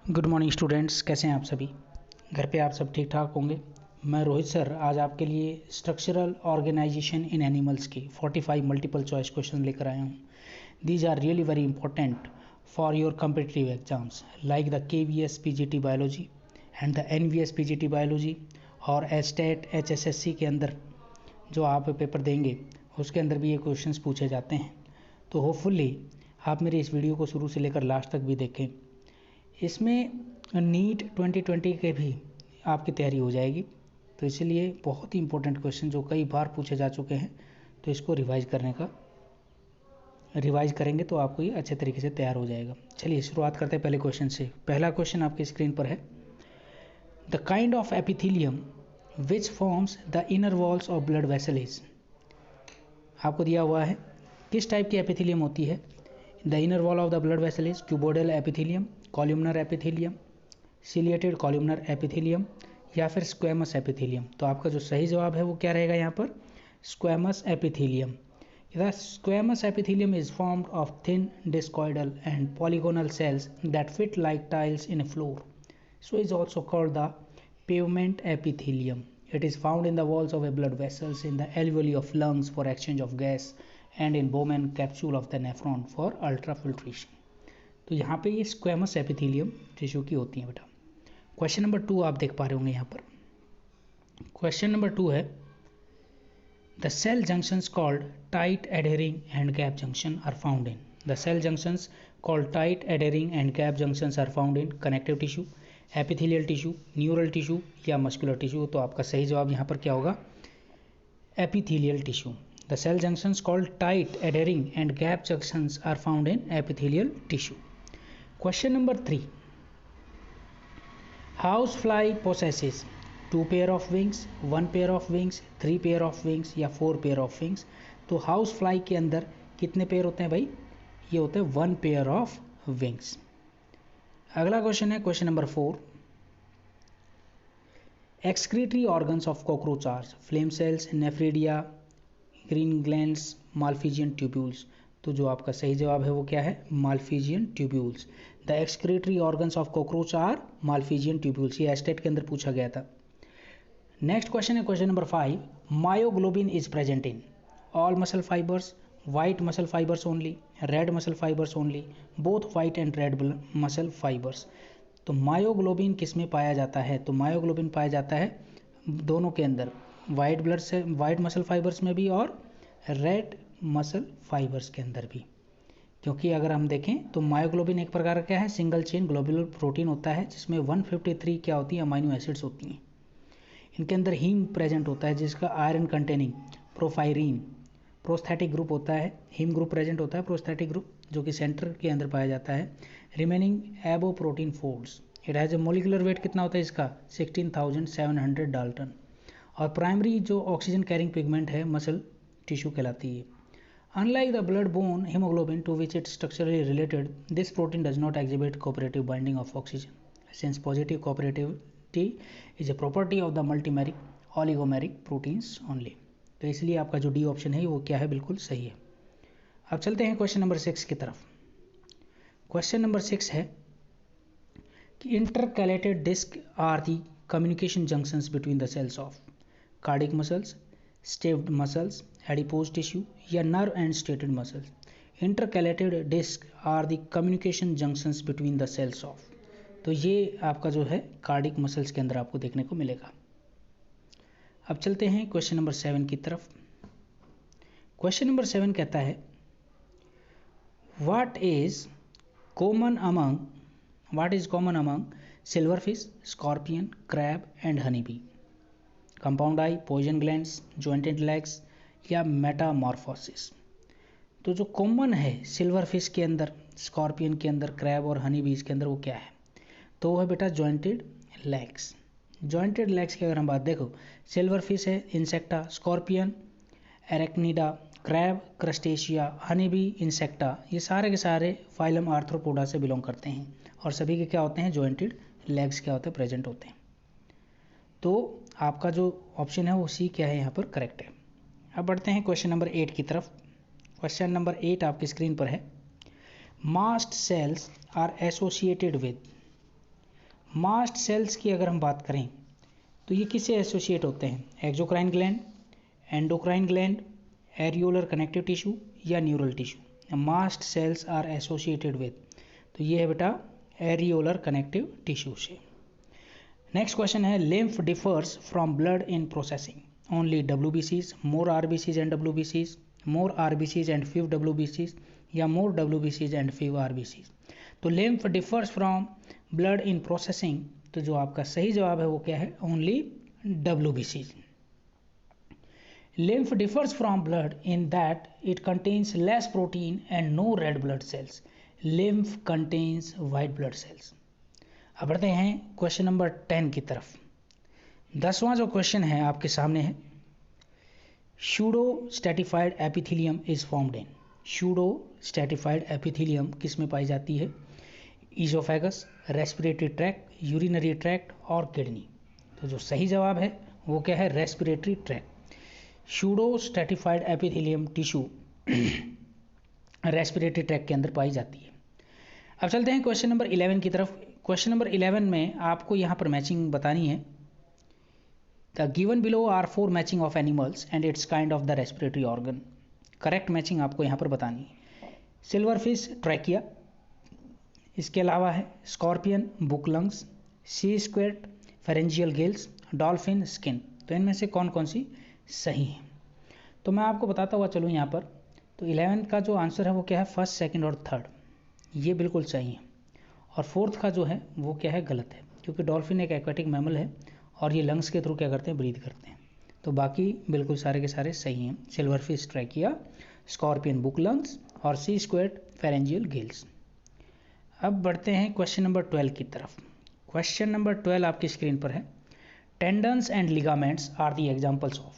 Good morning students, कैसे हैं आप सभी। घर पे आप सब ठीक ठाक होंगे। मैं रोहित सर आज आपके लिए स्ट्रक्चरल ऑर्गेनाइजेशन इन एनिमल्स की 45 मल्टीपल चॉइस क्वेश्चन लेकर आया हूँ। These are really very important for your competitive exams like the KVS PGT biology and the NVS PGT biology और एस्टेट HSSC के अंदर जो आप पेपर देंगे उसके अंदर भी ये क्वेश्चंस पूछे जाते हैं। तो होपफुली आप मेरी इस वीडियो को शुरू से लेकर लास्ट तक भी देखें। इसमें नीट 2020 के भी आपकी तैयारी हो जाएगी, तो इसलिए बहुत ही इंपॉर्टेंट क्वेश्चन जो कई बार पूछे जा चुके हैं, तो इसको रिवाइज करेंगे तो आपको ये अच्छे तरीके से तैयार हो जाएगा। चलिए शुरुआत करते हैं पहले क्वेश्चन से। पहला क्वेश्चन आपकी स्क्रीन पर है, the kind of epithelium which forms the inner walls of blood vessel is. आपको दिया हुआ है किस टाइप की एपिथेलियम होती है। The inner wall of the blood vessel is cuboidal epithelium, columnar epithelium, ciliated columnar epithelium या फिर स्क्वेमस एपिथेलियम। तो आपका जो सही जवाब है वो क्या रहेगा यहाँ पर, squamous epithelium. The squamous epithelium is formed of thin discoidal and polygonal cells that fit like tiles in a floor, so is also called the pavement epithelium. It is found in the walls of a blood vessels, in the alveoli of lungs for exchange of gas, and in Bowman capsule of the nephron for ultrafiltration. तो यहाँ पे ये squamous epithelium tissue की होती है बेटा। Question number 2 आप देख पा रहे होंगे यहाँ पर। क्वेश्चन नंबर 2 है, the cell junctions called tight adhering and gap junction are found in. The cell junctions called tight adhering and gap junctions are found in connective tissue, epithelial tissue, neural tissue या muscular tissue. तो आपका सही जवाब यहाँ पर क्या होगा, epithelial tissue. The cell junctions called tight adhering and gap junctions are found in epithelial tissue. Question number 3, house fly possesses 2 pair of wings, 1 pair of wings, 3 pair of wings या 4 pair of wings. तो house fly के अंदर कितने pair होते हैं भाई, ये होते हैं 1 पेयर ऑफ विंग्स। अगला क्वेश्चन है question number 4, excretory organs of cockroach are flame cells, nephridia, green glands, Malpighian tubules. तो जो आपका सही जवाब है वो क्या है, Malpighian tubules. The excretory organs of cockroach are Malpighian tubules. ये एस्टेट के अंदर पूछा गया था। नेक्स्ट क्वेश्चन है question number 5, myoglobin is present in all muscle fibres, white muscle fibers only, red muscle fibers only, both white and red muscle fibers. तो myoglobin किस में पाया जाता है, तो मायोग्लोबिन पाया जाता है दोनों के अंदर, वाइट ब्लड से वाइट मसल फाइबर्स में भी और रेड मसल फाइबर्स के अंदर भी। क्योंकि अगर हम देखें तो मायोग्लोबिन एक प्रकार का क्या है, सिंगल चेन ग्लोबुलर प्रोटीन होता है जिसमें 153 क्या होती है, अमाइनो एसिड्स होती हैं। इनके अंदर हीम प्रेजेंट होता है जिसका iron containing porphyrin prosthetic group होता है, हीम ग्रुप प्रेजेंट होता है, प्रोस्थेटिक ग्रुप जो कि सेंटर के अंदर पाया जाता है। Remaining apoprotein folds, it has a molecular weight कितना होता है इसका, 16,700 डाल्टन। और प्राइमरी जो ऑक्सीजन कैरिंग पिगमेंट है मसल टिश्यू कहलाती है। Unlike the blood borne haemoglobin to which it structurally related, this protein does not exhibit cooperative binding of oxygen since positive cooperativity is a property of the multimeric oligomeric proteins only. तो इसलिए आपका जो D option है वो क्या है, बिल्कुल सही है। अब चलते हैं क्वेश्चन नंबर 6 की तरफ। क्वेश्चन नंबर 6 है कि intercalated disc are the communication junctions between the cells of cardiac muscles, striated muscles, adipose tissue या nerve and striated muscles. Intercalated disc are the communication junctions between the cells of, तो ये आपका जो है cardiac muscles के अंदर आपको देखने को मिलेगा। अब चलते हैं क्वेश्चन नंबर 7 की तरफ। क्वेश्चन नंबर 7 कहता है, what is common among silverfish, scorpion, crab and honey bee. Compound eye, poison glands, jointed legs या मेटामॉर्फोसिस। तो जो कॉमन है सिल्वरफिश के अंदर, स्कॉर्पियन के अंदर, क्रैब और हनी बीज के अंदर वो क्या है, तो वो है बेटा जॉइंटेड लेग्स। जॉइंटेड लेग्स की अगर हम बात देखो, सिल्वर फिश है insecta, scorpion Arachnida, crab crustacea, honey bee insecta, ये सारे के सारे फाइलम आर्थ्रोपोडा से बिलोंग करते हैं और सभी के क्या होते हैं, जॉइंटेड लेग्स क्या होते हैं, प्रेजेंट होते हैं। तो आपका जो ऑप्शन है वो सी क्या है यहाँ पर करेक्ट है। अब बढ़ते हैं क्वेश्चन नंबर 8 की तरफ। क्वेश्चन नंबर 8 आपकी स्क्रीन पर है, mast cells are associated with mast cells की अगर हम बात करें तो ये किससे एसोसिएट होते हैं? Exocrine gland, endocrine gland, areolar connective tissue या neural tissue. Mast cells are associated with, तो ये है बेटा एरियोलर कनेक्टिव टिश्यू से। नेक्स्ट क्वेश्चन है, lymph differs from blood in processing only WBCs, more RBCs and WBCs, more RBCs and few WBCs या more WBCs and few RBCs। तो lymph differs from blood in processing, तो जो आपका सही जवाब है वो क्या है? Only WBCs। Lymph differs from blood in that it contains less protein and no red blood cells. Lymph contains white blood cells. अब बढ़ते हैं क्वेश्चन नंबर 10 की तरफ। 10वां जो क्वेश्चन है आपके सामने है, pseudo stratified epithelium is formed in. Pseudo stratified epithelium किस में पाई जाती है? ईजोफेगस, रेस्पिरेटरी ट्रैक्ट, यूरिनरी ट्रैक्ट और किडनी। तो जो सही जवाब है वो क्या है? Respiratory tract. Pseudo stratified epithelium tissue respiratory tract के अंदर पाई जाती है। अब चलते हैं क्वेश्चन नंबर 11 की तरफ। क्वेश्चन नंबर 11 में आपको यहाँ पर मैचिंग बतानी है। The given below are 4 matching of animals and its kind of the respiratory organ. Correct matching आपको यहाँ पर बतानी है। सिल्वर फिश ट्रैकिया, इसके अलावा है scorpion book lungs, sea squirt pharyngeal gills, dolphin skin. तो इनमें से कौन कौन सी सही है? तो मैं आपको बताता हुआ चलूँ यहाँ पर। तो 11 का जो आंसर है वो क्या है? फर्स्ट, सेकंड और थर्ड, ये बिल्कुल सही है। और फोर्थ का जो है वो क्या है? गलत है, क्योंकि डॉल्फिन एक एक्वेटिक मैमल है और ये लंग्स के थ्रू क्या करते हैं? ब्रीथ करते हैं। तो बाकी बिल्कुल सारे के सारे सही हैं। Silver fish trachea, scorpion book lungs और सी स्क्वेड फेरेंजियल गिल्स। अब बढ़ते हैं क्वेश्चन नंबर 12 की तरफ। क्वेश्चन नंबर 12 आपकी स्क्रीन पर है। Tendons and ligaments are the examples of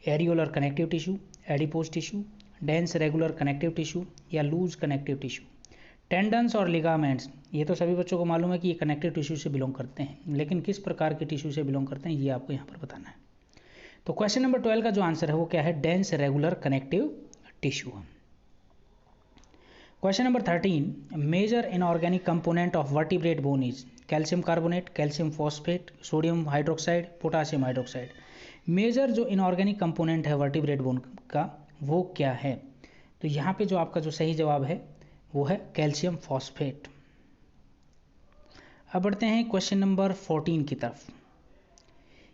areolar connective tissue, adipose tissue, dense regular connective tissue या लूज कनेक्टिव टिश्यू। टेंडन्स और लिगामेंट्स ये तो सभी बच्चों को मालूम है कि ये कनेक्टिव टिश्यू से बिलोंग करते हैं, लेकिन किस प्रकार के टिश्यू से बिलोंग करते हैं ये आपको यहाँ पर बताना है। तो क्वेश्चन नंबर 12 का जो आंसर है वो क्या है? Dense regular connective tissue. Question number 13, major inorganic component of vertebrate bone is calcium carbonate, calcium phosphate, sodium hydroxide, potassium hydroxide. Major जो इनऑर्गेनिक कंपोनेंट है वर्टिब्रेट बोन का वो क्या है? तो यहाँ पे जो आपका जो सही जवाब है वो है कैल्शियम फॉस्फेट। अब बढ़ते हैं क्वेश्चन नंबर 14 की तरफ।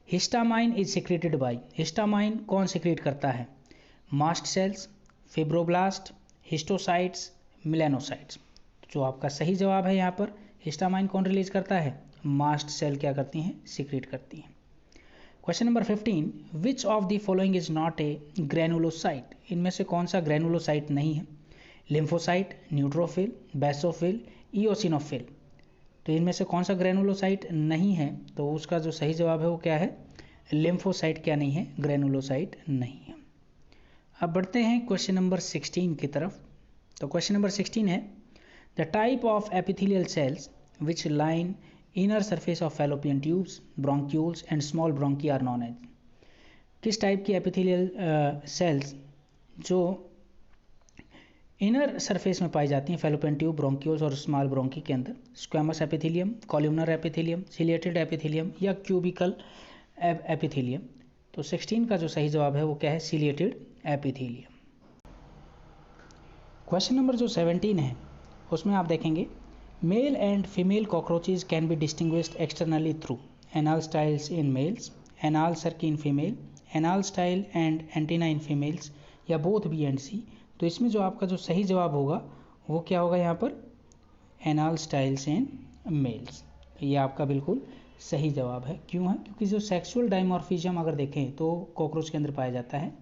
Histamine is secreted by. Histamine कौन सिक्रेट करता है? Mast cells, fibroblast, histiocytes, melanocytes. जो आपका सही जवाब है यहाँ पर, हिस्टामाइन कौन रिलीज करता है? मास्ट सेल क्या करती हैं? सिक्रेट करती हैं। Question number 15, which of the following is not a granulocyte. इनमें से कौन सा ग्रेनुलोसाइट नहीं है? Lymphocyte, neutrophil, basophil, eosinophil. तो इनमें से कौन सा ग्रेनुलोसाइट नहीं है? तो उसका जो सही जवाब है वो क्या है? लिम्फोसाइट क्या नहीं है? ग्रेनुलोसाइट नहीं है। अब बढ़ते हैं क्वेश्चन नंबर 16 की तरफ। तो क्वेश्चन नंबर 16 है, the type of epithelial cells which line inner surface of fallopian tubes, bronchioles and small bronchi are known as. किस टाइप की एपिथेलियल सेल्स जो इनर सरफेस में पाई जाती हैं फैलोपियन ट्यूब, ब्रोंक्यूल्स और स्मॉल ब्रोंकी के अंदर? Squamous epithelium, columnar epithelium, ciliated epithelium या क्यूबिकल एपिथेलियम। तो 16 का जो सही जवाब है वो क्या है? Ciliated epithelium. क्वेश्चन नंबर जो 17 है उसमें आप देखेंगे, male and female cockroaches can be distinguished externally through anal styles in males, anal cerci in female, anal style and antenna in females या बोथ बी एंड सी। तो इसमें जो आपका जो सही जवाब होगा वो क्या होगा यहाँ पर? Anal styles in males. तो ये आपका बिल्कुल सही जवाब है। क्यों है? क्योंकि जो सेक्सुअल डाइमॉर्फिज्म अगर देखें तो कॉकरोच के अंदर पाया जाता है।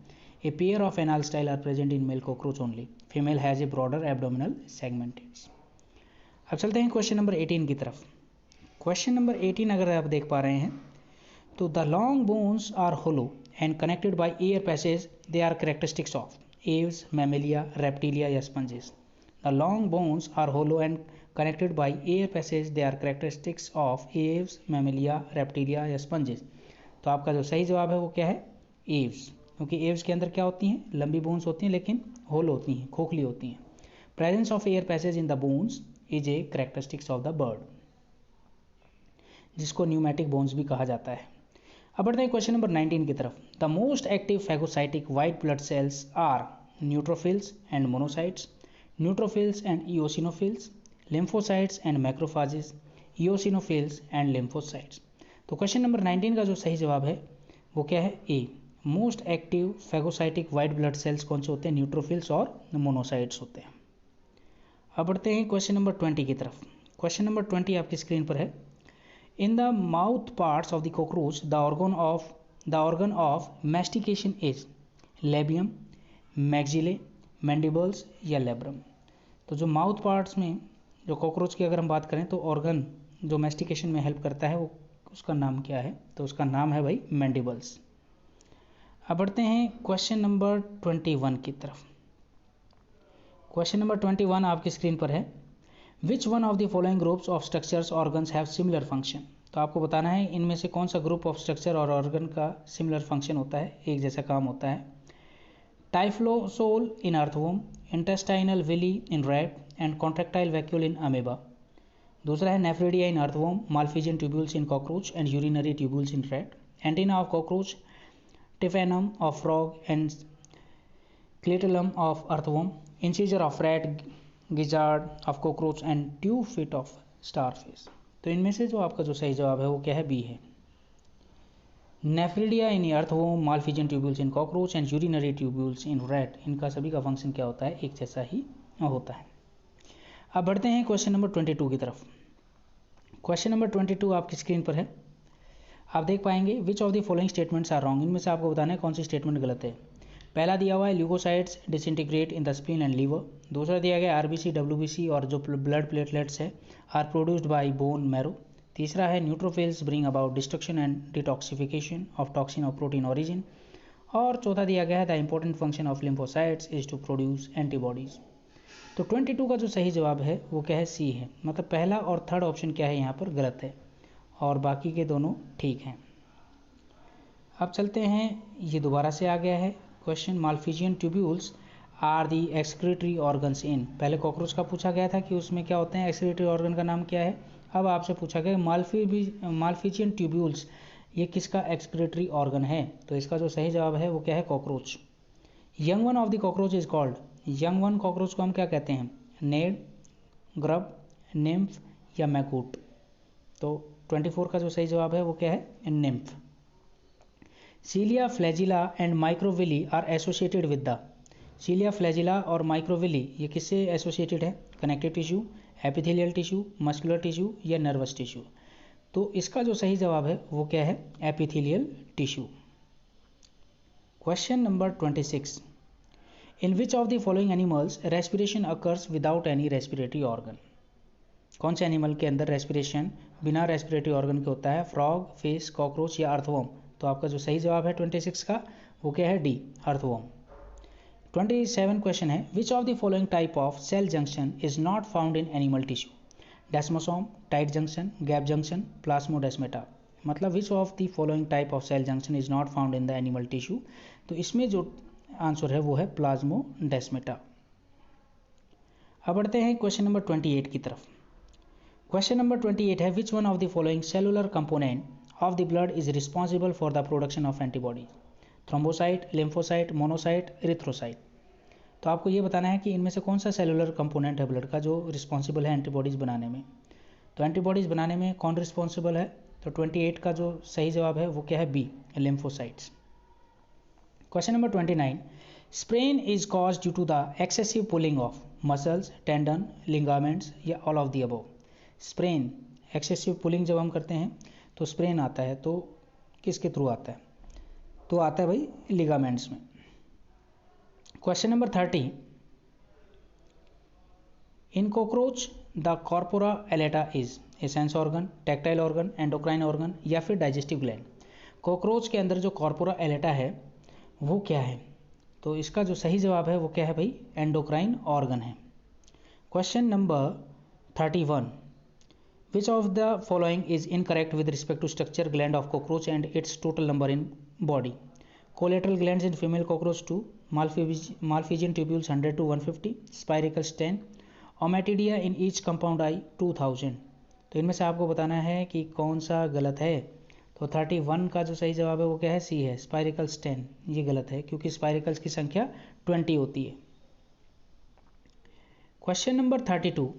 A pair of anal style are present in male cockroach only, female has a broader abdominal segmented. अब चलते हैं क्वेश्चन नंबर 18 की तरफ। क्वेश्चन नंबर 18 अगर आप देख पा रहे हैं तो the long bones are hollow and connected by air passage, they are characteristics of Aves, Mammalia, Reptilia या sponges. The long bones are hollow and connected by air passage, they are characteristics of Aves, Mammalia, Reptilia या sponges. तो आपका जो सही जवाब है वो क्या है? एव्स। क्योंकि एव्स के अंदर क्या होती हैं? लंबी बोन्स होती हैं लेकिन होल होती हैं, खोखली होती हैं। Presence of air passage in the bones is a characteristics of the bird. जिसको न्यूमेटिक बोन्स भी कहा जाता है। अब बढ़ते हैं क्वेश्चन नंबर 19 की तरफ। The most active phagocytic white blood cells are neutrophils and monocytes, neutrophils and eosinophils, lymphocytes and macrophages, eosinophils and lymphocytes. तो क्वेश्चन नंबर 19 का जो सही जवाब है वो क्या है? A. Most active phagocytic white blood cells कौन से होते हैं? न्यूट्रोफिल्स और मोनोसाइट्स होते हैं। अब बढ़ते हैं क्वेश्चन नंबर 20 की तरफ। क्वेश्चन नंबर 20 आपकी स्क्रीन पर है। In the mouth parts of the cockroach the organ of mastication is labium, maxillae, mandibles या लेब्रम। तो जो माउथ पार्ट्स में जो कॉकरोच की अगर हम बात करें तो ऑर्गन जो मैस्टिकेशन में हेल्प करता है वो उसका नाम क्या है? तो उसका नाम है भाई मैंडिबल्स। अब बढ़ते हैं क्वेश्चन नंबर 21 की तरफ। क्वेश्चन नंबर 21 आपकी स्क्रीन पर है। Which one of the following groups of structures organs have similar function. तो आपको बताना है इनमें से कौन सा ग्रुप ऑफ स्ट्रक्चर और ऑर्गन का सिमिलर फंक्शन होता है, एक जैसा काम होता है। Typhlosole in earthworm, intestinal villi in rat and contractile vacuole in amoeba. दूसरा है nephridia in earthworm, Malpighian tubules in cockroach and urinary tubules in rat, antenna of cockroach, tympanum of frog and clitellum of earthworm, incisor of rat, gizzard of cockroach and tube feet of starfish. तो इनमें से जो आपका जो सही जवाब है वो क्या है? बी है। Nephridia in earthworm, Malpighian tubules in cockroach and urinary tubules in rat, इनका सभी का फंक्शन क्या होता है? एक जैसा ही होता है। अब बढ़ते हैं क्वेश्चन नंबर 22 की तरफ। क्वेश्चन नंबर 22 आपकी स्क्रीन पर है। आप देख पाएंगे which of the following statements are wrong. इनमें से आपको बताना है कौन सी स्टेटमेंट गलत है। पहला दिया हुआ है leucocytes disintegrate in the spleen and liver. दूसरा दिया गया आरबीसी, डब्ल्यूबीसी और जो ब्लड प्लेटलेट्स है are produced by bone marrow. तीसरा है neutrophils bring about destruction and detoxification of toxin of protein origin. और चौथा दिया गया है the important function of lymphocytes is to produce antibodies. तो 22 का जो सही जवाब है वो क्या है? सी है। मतलब पहला और थर्ड ऑप्शन क्या है यहाँ पर? गलत है और बाकी के दोनों ठीक हैं। अब चलते हैं, ये दोबारा से आ गया है question. Malpighian tubules are the excretory organs in. पहले कॉकरोच का पूछा गया था कि उसमें क्या होते हैं, एक्सक्रीटरी ऑर्गन का नाम क्या है। अब आपसे पूछा गया माल्फिजियन ट्यूब्यूल्स ये किसका एक्सक्रीटरी ऑर्गन है। तो इसका जो सही जवाब है वो क्या है? Cockroach. Young one of the cockroach is called. Young one cockroach को हम क्या कहते हैं? नेड, ग्रब, निम्फ या मैकूट। तो 24 का जो सही जवाब है वो क्या है? Nymph. Cilia flagella and microvilli are associated with the. Cilia flagella और माइक्रोविली ये किससे एसोसिएटेड है? Connective tissue, epithelial tissue, muscular tissue या नर्वस टिश्यू। तो इसका जो सही जवाब है वो क्या है? Epithelial tissue. Question number 26। In which of the following animals respiration occurs without any respiratory organ. कौन से एनिमल के अंदर रेस्पिरेशन बिना रेस्पिरेटरी ऑर्गन के होता है? फ्रॉग, फिश, कॉकरोच या अर्थवॉर्म। तो आपका जो सही जवाब है 26 का वो क्या है? D, earthworm. 27 क्वेश्चन है। Which of the following type of cell junction is not found in animal tissue. Desmosome, tight junction, gap junction, plasmodesmata. मतलब which of the following type of cell junction is not found in the animal tissue. तो इसमें जो answer है वो है plasmodesmata. अब बढ़ते हैं क्वेश्चन नंबर 28 की तरफ। क्वेश्चन नंबर 28 है। Which one of the following cellular component of the blood is responsible for the production of antibody. Thrombocyte, lymphocyte, monocyte, erythrocyte. तो आपको ये बताना है कि इनमें से कौन सा सेलुलर कंपोनेंट है ब्लड का जो रिस्पॉन्सिबल है एंटीबॉडीज़ बनाने में। तो एंटीबॉडीज़ बनाने में कौन रिस्पॉन्सिबल है? तो 28 का जो सही जवाब है वो क्या है? B, lymphocytes. Question number 29। Sprain is cause due to the excessive pulling of muscles, tendon, ligaments या all of the above. Sprain, excessive pulling जब हम करते हैं तो स्प्रेन आता है, तो किसके थ्रू आता है? तो आता है भाई लिगामेंट्स में। Question number 30। In cockroach the corpora एलेटा is a sense organ, tactile organ, endocrine organ या फिर डाइजेस्टिव ग्लैंड। कॉकरोच के अंदर जो कॉर्पोरा एलेटा है वो क्या है? तो इसका जो सही जवाब है वो क्या है भाई? एंडोक्राइन ऑर्गन है। Question number 31। Which of the following is incorrect with respect to structure gland of cockroach and its total number in body. Collateral glands in female cockroach 2, Malpighian tubules 100 to 150, spiracles 10, ommatidia in each compound eye 2000। तो इनमें से आपको बताना है कि कौन सा गलत है। तो 31 का जो सही जवाब है वो क्या है, सी है, स्पाइरिकल्स 10। ये गलत है क्योंकि स्पाइरिकल्स की संख्या 20 होती है। Question number 32।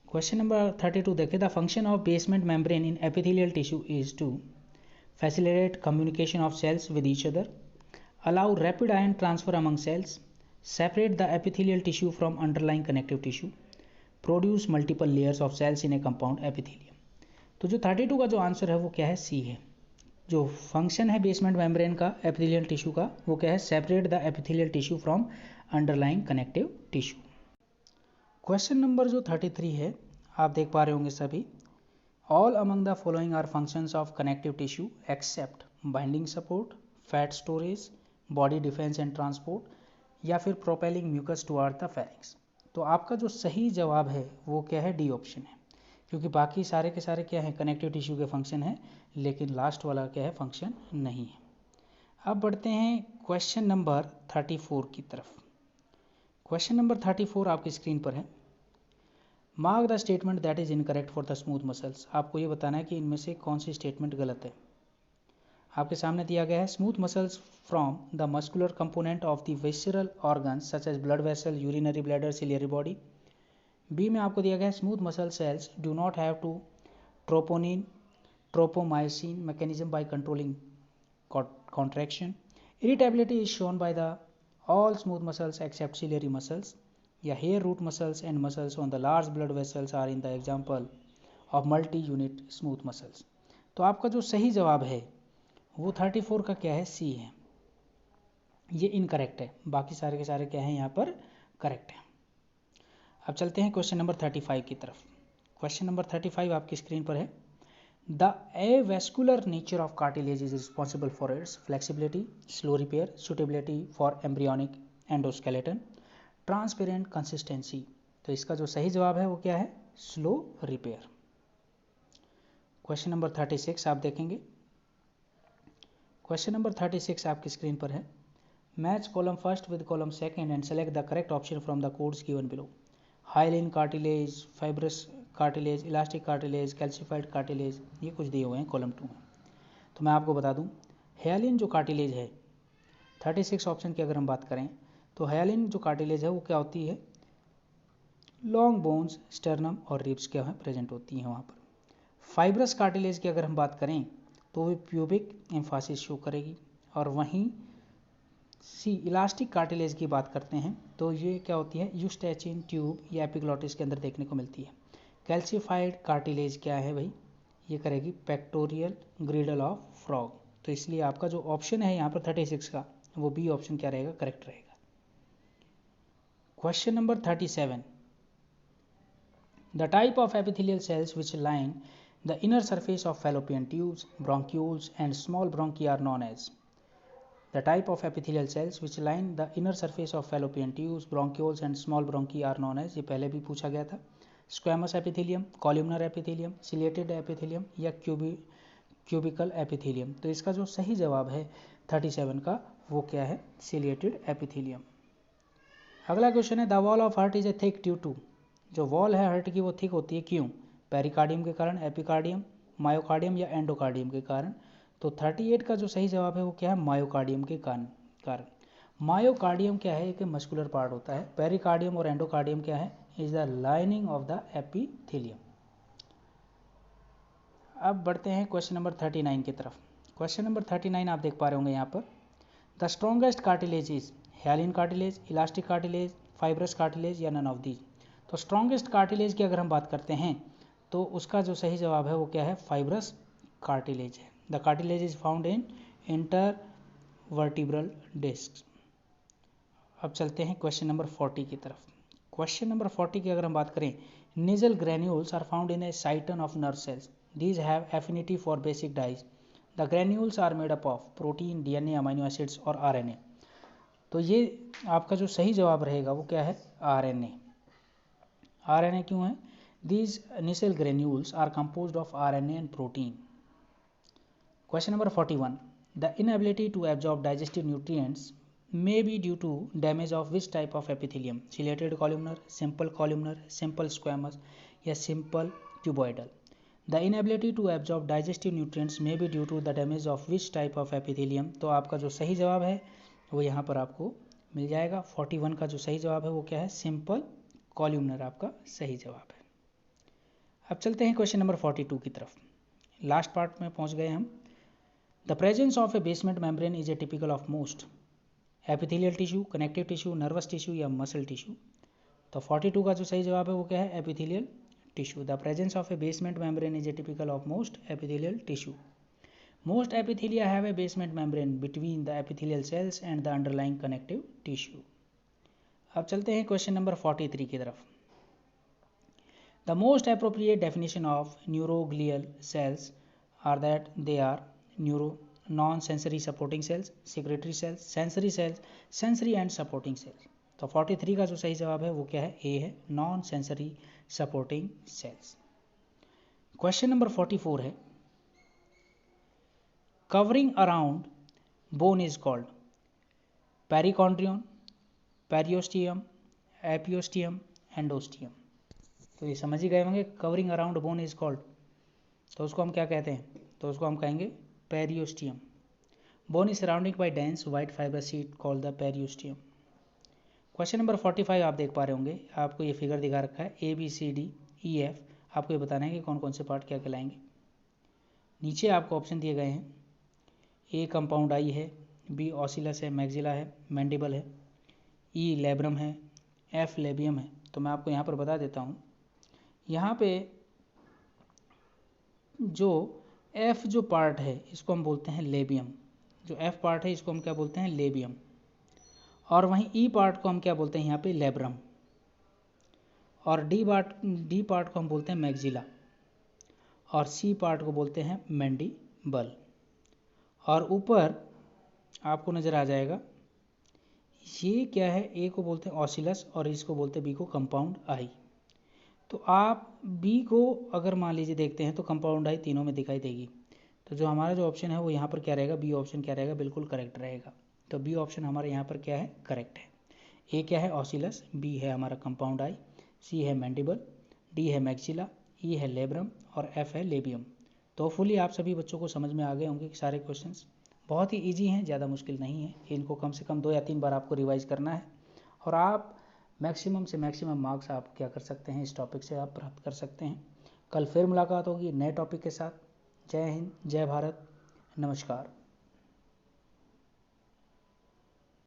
क्वेश्चन नंबर 32 देखिए, the function of basement membrane in epithelial tissue is to facilitate communication of cells with each other, allow rapid ion transfer among cells, separate the epithelial tissue from underlying connective tissue, produce multiple layers of cells in a compound epithelium। तो जो 32 का जो answer है वो क्या है, सी है। जो फंक्शन है बेसमेंट मेम्ब्रेन का एपिथेलियल टिश्यू का वो क्या है, separate the epithelial tissue from underlying connective tissue. Question number जो 33 है आप देख पा रहे होंगे सभी, All among the following are functions of connective tissue except binding support, fat storage, body defense and transport या फिर propelling mucus toward the pharynx। तो आपका जो सही जवाब है वो क्या है, डी ऑप्शन है, क्योंकि बाकी सारे के सारे क्या है, कनेक्टिव टिश्यू के फंक्शन है, लेकिन लास्ट वाला क्या है, फंक्शन नहीं है। अब बढ़ते हैं क्वेश्चन नंबर 34 की तरफ। क्वेश्चन नंबर 34 आपकी स्क्रीन पर है। Mark the statement that is incorrect for the smooth muscles. आपको ये बताना है कि इनमें से कौन सी स्टेटमेंट गलत है। आपके सामने दिया गया है, smooth muscles from the muscular component of the visceral organs such as blood vessel, urinary bladder, ciliary body. B में आपको दिया गया है, smooth muscle cells do not have to troponin tropomyosin mechanism by controlling contraction. Irritability is shown by the all smooth muscles except ciliary muscles. या hair root muscles and muscles on the large blood vessels are in the example of multi unit smooth muscles. तो आपका जो सही जवाब है वो 34 का क्या है, सी है। ये इनकरेक्ट है, बाकी सारे के सारे क्या है यहाँ पर करेक्ट है। अब चलते हैं क्वेश्चन नंबर 35 की तरफ। क्वेश्चन नंबर 35 आपकी स्क्रीन पर है। The avascular nature of cartilage is responsible for its flexibility, slow repair, suitability for embryonic endoskeleton, transparent consistency. तो इसका जो सही जवाब है वो क्या है, स्लो रिपेयर। क्वेश्चन नंबर 36 आप देखेंगे। क्वेश्चन नंबर 36 आपकी स्क्रीन पर है। Match column first with column second and select the correct option from the codes given below. Hyaline cartilage, fibrous cartilage, elastic cartilage, calcified cartilage, ये कुछ दिए हुए हैं कॉलम 2 में। तो मैं आपको बता दूं, हाइलिन जो कार्टिलेज है 36 ऑप्शन की अगर हम बात करें तो हाइलिन जो कार्टिलेज है वो क्या होती है, लॉन्ग बोन्स, स्टर्नम और रिब्स क्या है प्रेजेंट होती हैं वहाँ पर। फाइब्रस कार्टिलेज की अगर हम बात करें तो वो प्यूबिक एम्फासिस शो करेगी। और वहीं सी इलास्टिक कार्टिलेज की बात करते हैं तो ये क्या होती है, यूस्टैचिन ट्यूब या एपिग्लॉटिस के अंदर देखने को मिलती है। कैल्सिफाइड कार्टिलेज क्या है भाई, ये करेगी पेक्टोरियल ग्रिडल ऑफ फ्रॉग। तो इसलिए आपका जो ऑप्शन है यहाँ पर 36 का वो बी ऑप्शन क्या रहेगा, करेक्ट रहेगा। Question number 37। The type of epithelial cells which line the inner surface of fallopian tubes, bronchioles and small bronchi are known as। The type of epithelial cells which line the inner surface of fallopian tubes, bronchioles and small bronchi are known as, ये पहले भी पूछा गया था। Squamous epithelium, columnar epithelium, chelated epithelium या cubical epithelium. तो इसका जो सही जवाब है 37 का वो क्या है, सिलेटेड एपिथेलियम। अगला क्वेश्चन है, the wall of heart is a thick due to. जो वॉल है हार्ट की वो थिक होती है क्यों, पेरिकार्डियम के कारण, एपिकार्डियम, मायोकार्डियम या एंडोकार्डियम के कारण। तो 38 का जो सही जवाब है वो क्या है, मायोकार्डियम के कारण। मायोकार्डियम क्या है, एक मस्कुलर पार्ट होता है। पेरिकार्डियम और एंडोकार्डियम क्या है, is the lining of the epithelium. अब बढ़ते हैं क्वेश्चन नंबर 39 की तरफ। क्वेश्चन नंबर 39 आप देख पा रहे होंगे यहाँ पर, the strongest cartilage is hyaline cartilage, elastic cartilage, fibrous cartilage या नन ऑफ दीज। तो स्ट्रॉन्गेस्ट कार्टिलेज की अगर हम बात करते हैं तो उसका जो सही जवाब है वो क्या है, फाइब्रस कार्टिलेज है। The cartilage is found in intervertebral disc. अब चलते हैं क्वेश्चन नंबर 40 की तरफ। क्वेश्चन नंबर 40 की अगर हम बात करें, Nissl granules are found in a cyton of nerve cells, these have affinity for basic dyes, the granules are made up of protein, DNA, amino acids और आरएनए। तो ये आपका जो सही जवाब रहेगा वो क्या है, आरएनए। आरएनए क्यों है, these Nissl granules are composed of RNA and protein. Question number 41, the inability to absorb digestive nutrients may be due to damage of which type of epithelium, ciliated columnar, simple squamous या simple cuboidal. The inability to absorb digestive nutrients may be due to the damage of which type of epithelium. तो आपका जो सही जवाब है वो यहाँ पर आपको मिल जाएगा। 41 का जो सही जवाब है वो क्या है? सिंपल कॉल्यूमनर आपका सही जवाब है। अब चलते हैं क्वेश्चन नंबर 42 की तरफ। लास्ट पार्ट में पहुँच गए हम। The presence of a basement membrane is a typical of most epithelial tissue, connective tissue, nervous tissue या मसल टिश्यू। तो 42 का जो सही जवाब है वो क्या है? Epithelial tissue. The presence of a basement membrane is a typical of most epithelial tissue. Most epithelia have a basement membrane between the epithelial cells and the underlying connective tissue. अब चलते हैं क्वेश्चन नंबर 43 की तरफ। The most appropriate definition of neuroglial cells are that they are neuro non sensory supporting cells, secretary cells, sensory cells, sensory and supporting cells. तो 43 का जो सही जवाब है वो क्या है? ए है, non sensory supporting cells. Question number 44 है, covering around bone is called perichondrium, periosteum, epiosteum, endosteum. तो ये समझ ही गए होंगे, covering around bone is called, तो उसको हम क्या कहते हैं? तो उसको हम कहेंगे periosteum. Bone is surrounding by dense white fibre sheet called the periosteum. Question number 45 आप देख पा रहे होंगे, आपको ये फिगर दिखा रखा है A B C D E F. आपको ये बताना है कि कौन कौन से पार्ट क्या कहलाएंगे। नीचे आपको ऑप्शन दिए गए हैं, ए कंपाउंड आई है, बी ऑसिलस है, मैक्सिला है, मैंडिबल है, ई लेब्रम है, एफ लेबियम है। तो मैं आपको यहाँ पर बता देता हूँ, यहाँ पे जो एफ जो पार्ट है इसको हम बोलते हैं लेबियम। जो एफ पार्ट है इसको हम क्या बोलते हैं? लेबियम। और वहीं ई पार्ट को हम क्या बोलते हैं? यहाँ पे लेब्रम। और डी पार्ट को हम बोलते हैं मैक्सिला। और सी पार्ट को बोलते हैं मैंडिबल। और ऊपर आपको नज़र आ जाएगा, ये क्या है? ए को बोलते हैं ऑसिलस और इसको बोलते हैं बी को कंपाउंड आई। तो आप बी को अगर मान लीजिए देखते हैं तो कंपाउंड आई तीनों में दिखाई देगी। तो जो हमारा जो ऑप्शन है वो यहाँ पर क्या रहेगा? बी ऑप्शन क्या रहेगा? बिल्कुल करेक्ट रहेगा। तो बी ऑप्शन हमारे यहाँ पर क्या है? करेक्ट है। ए क्या है? ऑसिलस, बी है हमारा कंपाउंड आई, सी है मैंडिबल, डी है मैक्सिला, ई है लेब्रम और एफ है लेबियम। तो फुली आप सभी बच्चों को समझ में आ गए होंगे कि सारे क्वेश्चंस बहुत ही इजी हैं, ज़्यादा मुश्किल नहीं है। इनको कम से कम 2 या 3 बार आपको रिवाइज करना है और आप मैक्सिमम से मैक्सिमम मार्क्स आप क्या कर सकते हैं? इस टॉपिक से आप प्राप्त कर सकते हैं। कल फिर मुलाकात होगी नए टॉपिक के साथ। जय हिंद, जय भारत, नमस्कार।